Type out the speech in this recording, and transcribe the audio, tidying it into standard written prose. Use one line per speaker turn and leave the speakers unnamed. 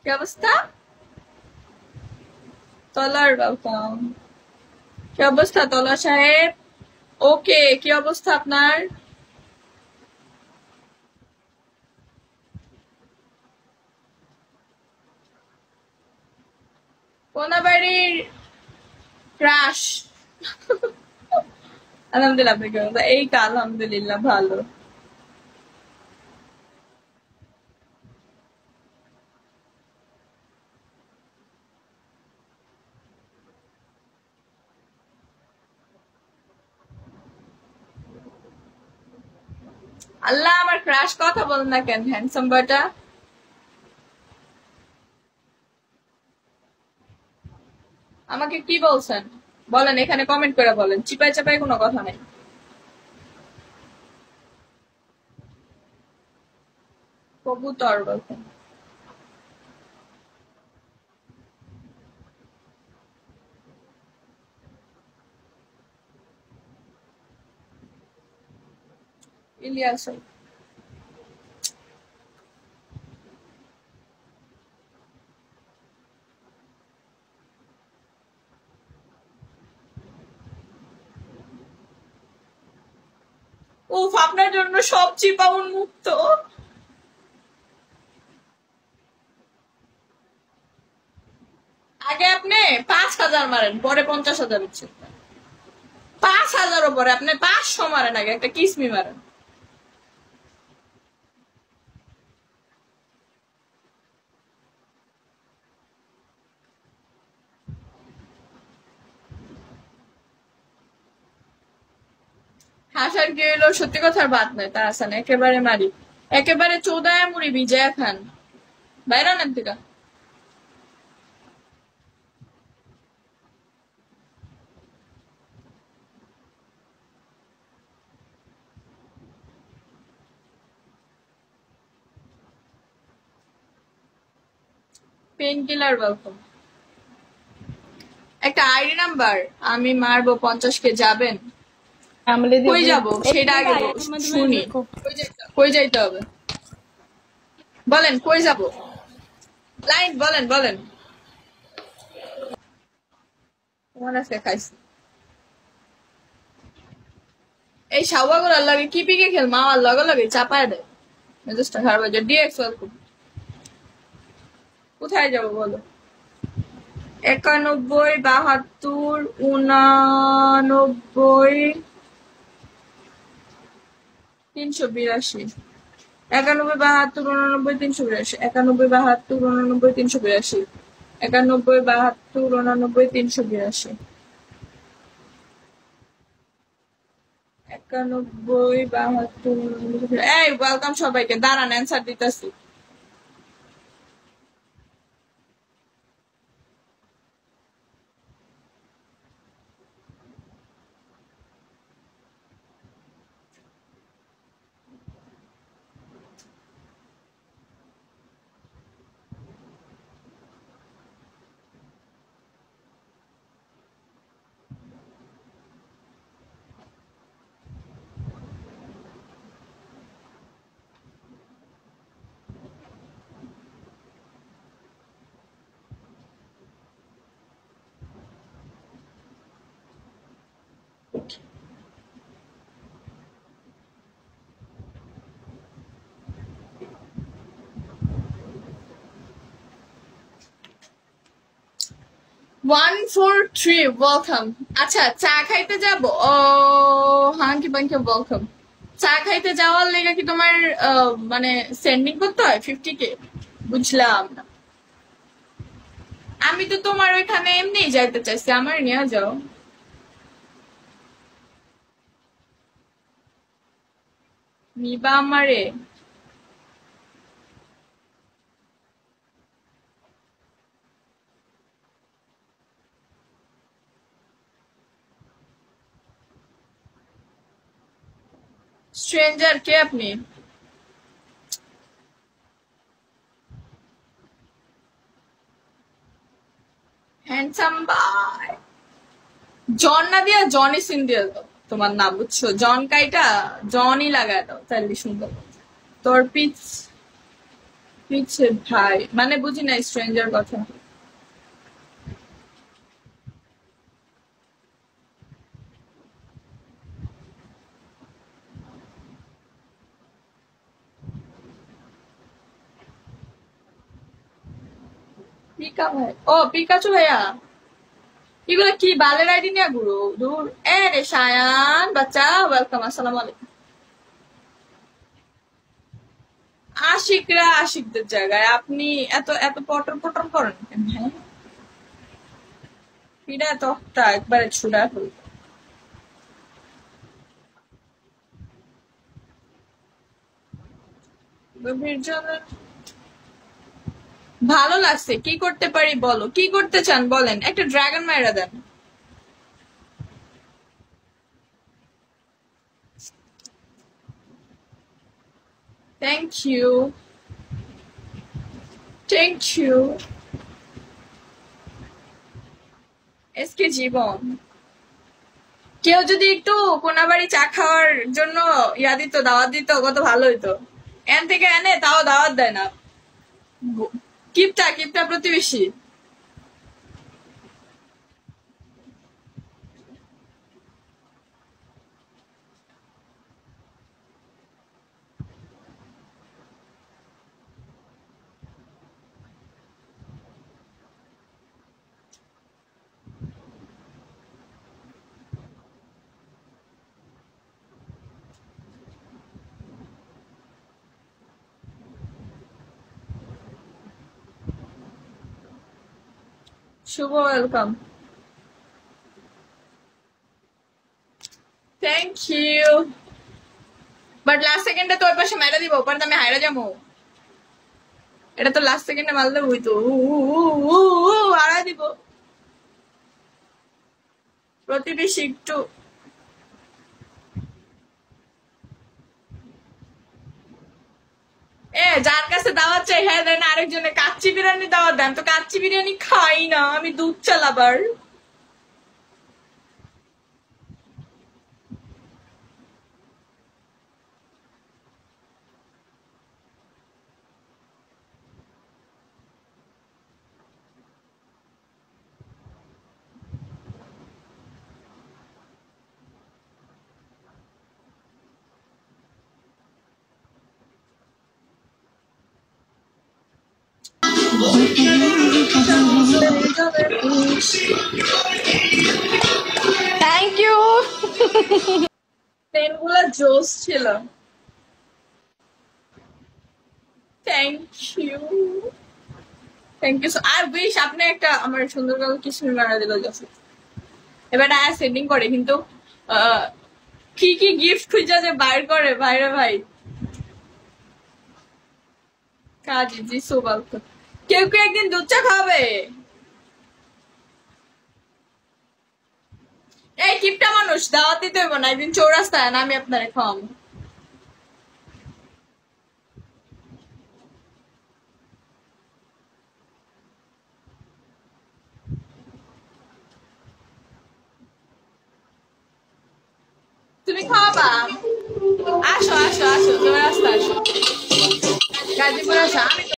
কি অবস্থা? তলার ওয়েলকাম। কি অবস্থা তলা সাহেব? ওকে, কি অবস্থা আপনার? কোনাবাড়ির ক্রাশ। আলহামদুলিল্লাহ, আপনি কেমন? এই তো আলহামদুলিল্লাহ ভালো। আল্লাহ, আমার ক্রাশ কথা বলেন না কেন, হ্যান্ডসাম বয়টা? আমাকে কি বলছেন বলেন, এখানে কমেন্ট করে বলেন, চিপাই চাপাই কোনো কথা নেই। কবুতর বলছেন? ইলিয়াস। উফ, আপনার জন্য সব চিপা উন্মুক্ত। আগে আপনি 5,000 মারেন, পরে 50,000 হচ্ছে। 5,000 পরে আপনি 500 মারেন, আগে একটা কিসমি মারেন। হাসার কি হইলো? সত্যি কথার বাদ নয়, তা আসান একেবারে মারি, একেবারে চোদায় মুড়ি ভিজায় খান। বাইরে নেন থেকে। Pain killer welcome. একটা আইডি নাম্বার, আমি মারবো 50 কে, যাবেন? কই যাব সেটা আগে শুনি। কই যাইতে হবে বলেন, কই যাব? লাইন বলেন বলেন। তোমার আজকে খাইছি। এই সাওয়াগুলার লাগে কি পিকে খেল, মাওয়ার লগে লগে চাপায় দেয়, মেজাজটা খারাপ হয়ে যায়। D X welcome. কোথায় যাব বলো? 91, 72, 89, 382। 91, 72, 89, 382। 91, 72, 89, 382। 91, 72, 89, 382। 91, 72, 89। এই ওয়েলকাম সবাইকে, দাঁড়ান অ্যান্সার দিতেছি। One four three welcome. আচ্ছা, চা খাইতে যাব? ও হাঙ্কি পাঙ্কি ওয়েলকাম। চা খাইতে যাওয়ার লেগে কি তোমার মানে সেন্ডিং করতে হয় 50K? বুঝলাম না। আমি তো তোমার ওইখানে এমনি যাইতে চাইছি, আমার নিয়ে যাও। নিবা আমারে? স্ট্রেঞ্জার কে আপনি? Handsome by. জন না দিয়া জনি সিন দিয়ে দাও তোমার নাম, বুঝছো? জন কাইটা জনই লাগায় দাও, তাহলে সুন্দর। তোর পিচ পিছে ভাই মানে বুঝি না স্ট্রেঞ্জার কথা। পিকা ভাই, ও পিকাচু ভাইয়া, এগুলো কি বালের আইডি নিয়ে ঘুরো দূর। এ রে সায়ান বাচ্চা, ওয়েলকাম, আসসালামু আলাইকুম। আশিকরা আশিকদের জায়গায়, আপনি এত এত পটর পটর করেন কেন? হ্যাঁ, পিড়া তক্তা একবারে ছুড়া হল। গভীর জলের ভালো লাগছে। কি করতে পারি বলো, কি করতে চান বলেন, একটা ড্রাগন মাইরা দেন। Thank you, thank you. SK Jibon, কেউ যদি একটু কোনাবাড়ি চা খাওয়ার জন্য ইয়া দিত, দাওয়াত দিত, কত ভালো হইতো। এন থেকে এনে তাও দাওয়াত দেয় না। কিপটা কিপটা প্রতিবেশী। শুভ welcome, thank you. But last সেকেন্ডে তো ওই পাশে মাইরা দিব, পরে তো আমি হাইরা যাবো। এটা তো লাস্ট সেকেন্ডে মারলে হইতো, হারা দিব। প্রতিবেশী একটু, যার কাছে দাওয়াত চাই হ্যাঁ দেন, আরেকজনে কাচ্চি বিরিয়ানি দাওয়াত দেন, তো কাচ্চি বিরিয়ানি খাই না আমি, দুধ চালাবার। Thank you. পেনগুলো জোস ছিল। Thank you, thank you. আর উইশ আপনি একটা আমার সুন্দর করে কিছু মারা দিল যখন এবার আয়া সেন্ডিং করে, কিন্তু কি কি গিফট খুঁজা যে বাইর করে ভাইরে ভাই। কাজী জি সোবাল, কেউ কেউ একদিন দুধ চা খাবে। এই কিপটা মানুষ দাওয়াত দিতে হইব না, একদিন চৌরাস্তায় না আমি আপনারে খাওয়াবো। তুমি খাওয়াবা, আসো আসো আসো চৌরাস্তা আসো, গাজীপুর আসো। আমি